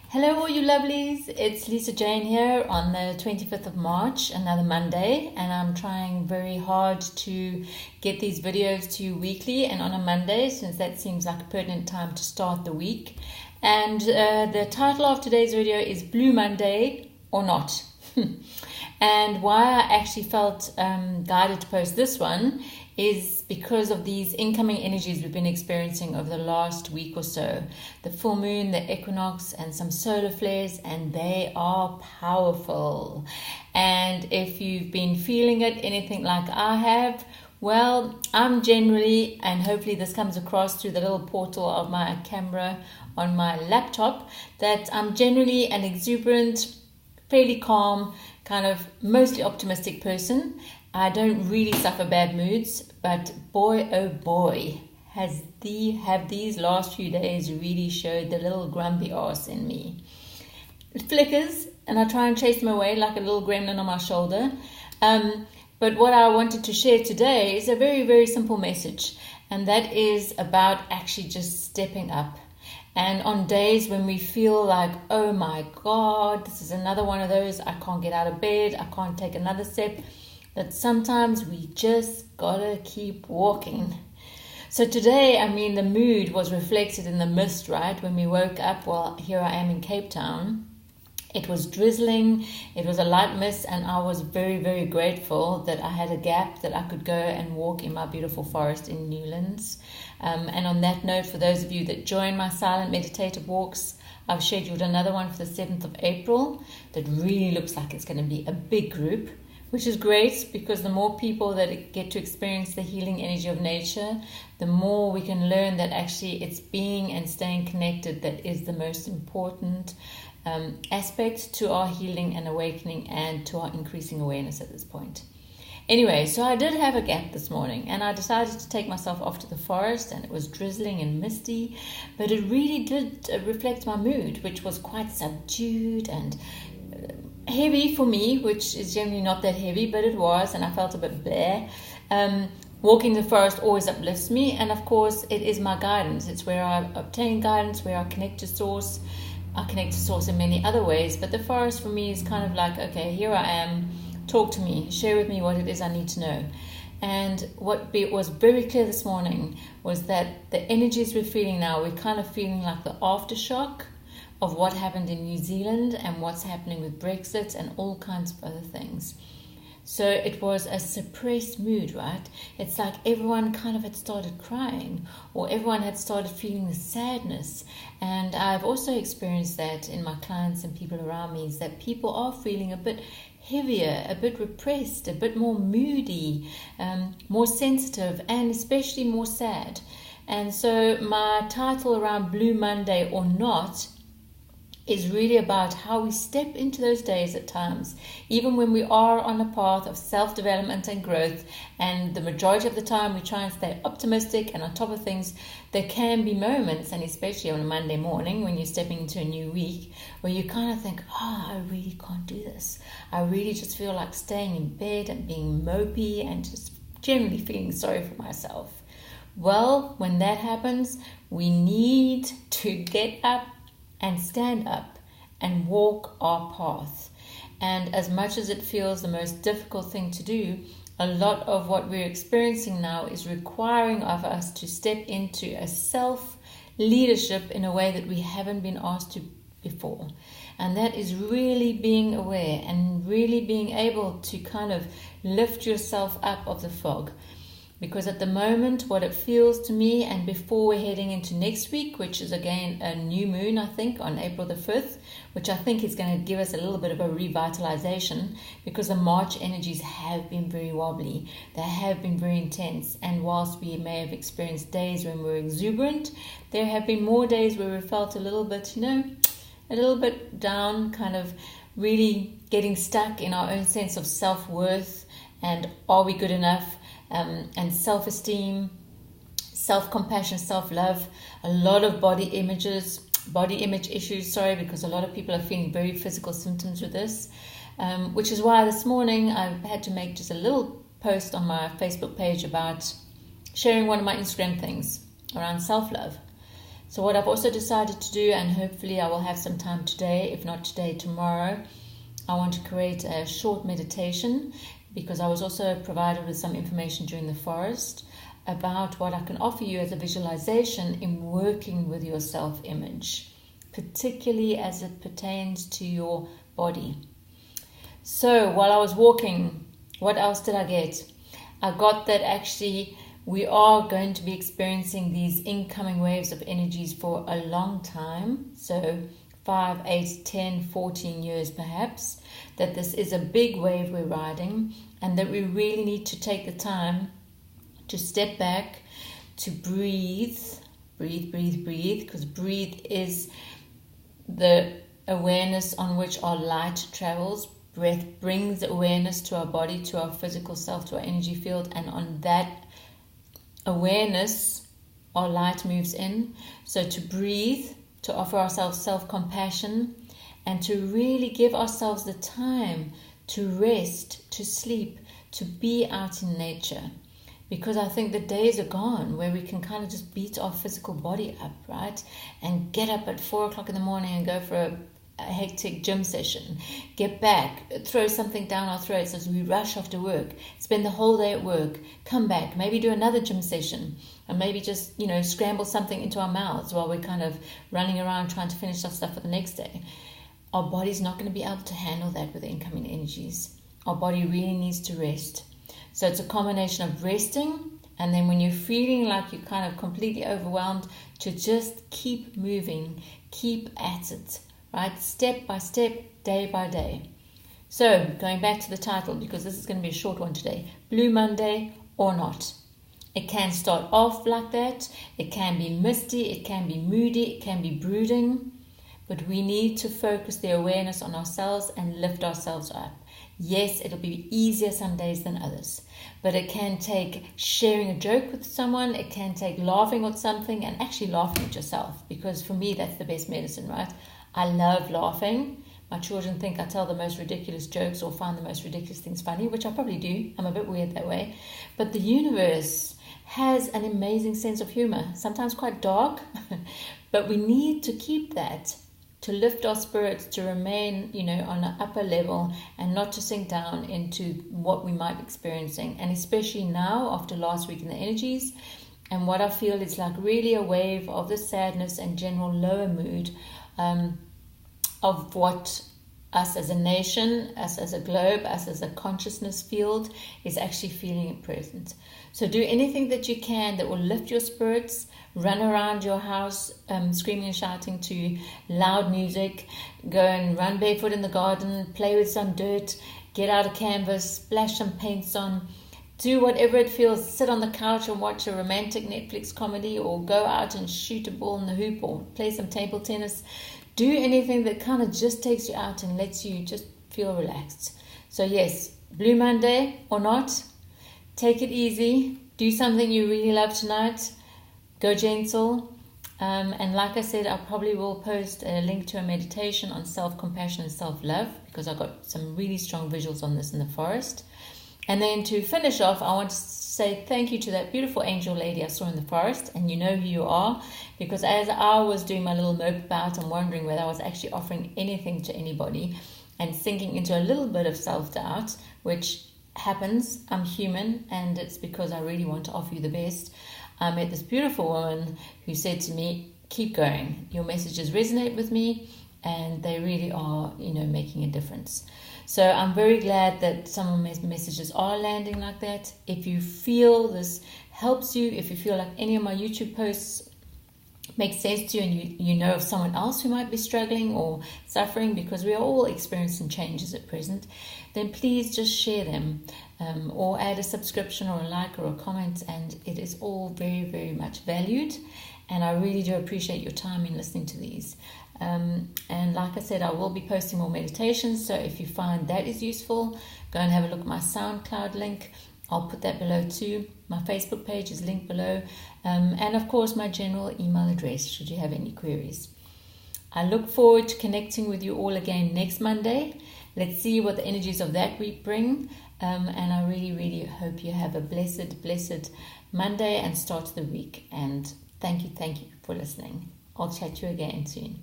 Hello, all you lovelies. It's Lisa Jane here on the 25th of March, another Monday, and I'm trying very hard to get these videos to you weekly and on a Monday, since that seems like a pertinent time to start the week. And the title of today's video is Blue Monday or Not. And why I actually felt guided to post this one is because of these incoming energies we've been experiencing over the last week or so. The full moon, the equinox, and some solar flares, and they are powerful. And if you've been feeling it anything like I have, well, I'm generally, and hopefully this comes across through the little portal of my camera on my laptop, that I'm generally an exuberant, fairly calm, kind of mostly optimistic person. I don't really suffer bad moods, but boy oh boy, have these last few days really showed the little grumpy ass in me. It flickers and I try and chase them away like a little gremlin on my shoulder. But what I wanted to share today is a very, very simple message, and that is about actually just stepping up. And on days when we feel like, oh my God, this is another one of those, I can't get out of bed, I can't take another step, that sometimes we just gotta keep walking. So today, the mood was reflected in the mist, right? When we woke up, well, here I am in Cape Town. It was drizzling, it was a light mist, and I was very, very grateful that I had a gap that I could go and walk in my beautiful forest in Newlands. And on that note, for those of you that join my silent meditative walks, I've scheduled another one for the 7th of April that really looks like it's going to be a big group, which is great because the more people that get to experience the healing energy of nature, the more we can learn that actually it's being and staying connected that is the most important aspect to our healing and awakening and to our increasing awareness at this point. Anyway, so I did have a gap this morning and I decided to take myself off to the forest, and it was drizzling and misty, but it really did reflect my mood, which was quite subdued and heavy for me, which is generally not that heavy, but it was, and I felt a bit bleh. Walking the forest always uplifts me, and of course it is my guidance. It's where I obtain guidance, where I connect to source. I connect to source in many other ways, but the forest for me is kind of like, okay, here I am, talk to me, share with me what it is I need to know. And what was very clear this morning was that the energies we're feeling now, we're kind of feeling like the aftershock of what happened in New Zealand and what's happening with Brexit and all kinds of other things. So it was a suppressed mood, right? It's like everyone kind of had started crying, or everyone had started feeling the sadness. And I've also experienced that in my clients and people around me, is that people are feeling a bit heavier, a bit repressed, a bit more moody, more sensitive, and especially more sad. And so my title around Blue Monday or Not is really about how we step into those days at times, even when we are on a path of self-development and growth, and the majority of the time we try and stay optimistic and on top of things. There can be moments, and especially on a Monday morning when you're stepping into a new week, where you kind of think, I really can't do this. I really just feel like staying in bed and being mopey and just generally feeling sorry for myself. Well, when that happens, we need to get up and stand up and walk our path. And as much as it feels the most difficult thing to do, a lot of what we're experiencing now is requiring of us to step into a self-leadership in a way that we haven't been asked to before. And that is really being aware and really being able to kind of lift yourself up of the fog. Because at the moment, what it feels to me, and before we're heading into next week, which is again a new moon, I think, on April the 5th, which I think is going to give us a little bit of a revitalization, because the March energies have been very wobbly. They have been very intense. And whilst we may have experienced days when we're exuberant, there have been more days where we felt a little bit, a little bit down, kind of really getting stuck in our own sense of self-worth and are we good enough? And self-esteem, self-compassion, self-love, a lot of body image issues, because a lot of people are feeling very physical symptoms with this, which is why this morning I had to make just a little post on my Facebook page about sharing one of my Instagram things around self-love. So what I've also decided to do, and hopefully I will have some time today, if not today, tomorrow, I want to create a short meditation, because I was also provided with some information during the forest about what I can offer you as a visualization in working with your self-image, particularly as it pertains to your body. So while I was walking, what else did I get? I got that actually we are going to be experiencing these incoming waves of energies for a long time. So 5, 8, 10, 14 years perhaps, that this is a big wave we're riding, and that we really need to take the time to step back, to breathe, because breathe is the awareness on which our light travels. Breath brings awareness to our body, to our physical self, to our energy field, and on that awareness, our light moves in. So to breathe, to offer ourselves self-compassion, and to really give ourselves the time to rest, to sleep, to be out in nature. Because I think the days are gone where we can kind of just beat our physical body up, right? And get up at 4 o'clock in the morning and go for a hectic gym session, get back, throw something down our throats as we rush after work, spend the whole day at work, come back, maybe do another gym session, and maybe just, scramble something into our mouths while we're kind of running around trying to finish our stuff for the next day. Our body's not going to be able to handle that with the incoming energies. Our body really needs to rest. So it's a combination of resting, and then when you're feeling like you're kind of completely overwhelmed, to just keep moving, keep at it. Right, step by step, day by day. So, going back to the title, because this is going to be a short one today. Blue Monday or not. It can start off like that. It can be misty. It can be moody. It can be brooding. But we need to focus the awareness on ourselves and lift ourselves up. Yes, it'll be easier some days than others. But it can take sharing a joke with someone. It can take laughing at something and actually laughing at yourself. Because for me, that's the best medicine, right? I love laughing. My children think I tell the most ridiculous jokes or find the most ridiculous things funny, which I probably do. I'm a bit weird that way. But the universe has an amazing sense of humor, sometimes quite dark, but we need to keep that to lift our spirits, to remain, on an upper level and not to sink down into what we might be experiencing. And especially now, after last week in the energies, and what I feel is like really a wave of the sadness and general lower mood, of what us as a nation, us as a globe, us as a consciousness field is actually feeling at present. So do anything that you can that will lift your spirits. Run around your house screaming and shouting to loud music. Go and run barefoot in the garden. Play with some dirt. Get out a canvas. Splash some paints on. Do whatever it feels. Sit on the couch and watch a romantic Netflix comedy, or go out and shoot a ball in the hoop, or play some table tennis. Do anything that kind of just takes you out and lets you just feel relaxed. So yes, Blue Monday or not, take it easy. Do something you really love tonight. Go gentle. And like I said, I probably will post a link to a meditation on self-compassion and self-love, because I got some really strong visuals on this in the forest. And then to finish off, I want to say thank you to that beautiful angel lady I saw in the forest, and you know who you are, because as I was doing my little mope about and wondering whether I was actually offering anything to anybody and sinking into a little bit of self-doubt, which happens, I'm human, and it's because I really want to offer you the best, I met this beautiful woman who said to me, keep going, your messages resonate with me, and they really are, making a difference. So I'm very glad that some of my messages are landing like that. If you feel this helps you, if you feel like any of my YouTube posts make sense to you, and you know of someone else who might be struggling or suffering, because we are all experiencing changes at present, then please just share them, or add a subscription or a like or a comment, and it is all very, very much valued. And I really do appreciate your time in listening to these. And like I said, I will be posting more meditations, so if you find that is useful, go and have a look at my SoundCloud link. I'll put that below too. My Facebook page is linked below, and of course my general email address should you have any queries. I look forward to connecting with you all again next Monday. Let's see what the energies of that week bring, and I really, really hope you have a blessed Monday and start the week. And thank you for listening. I'll chat to you again soon.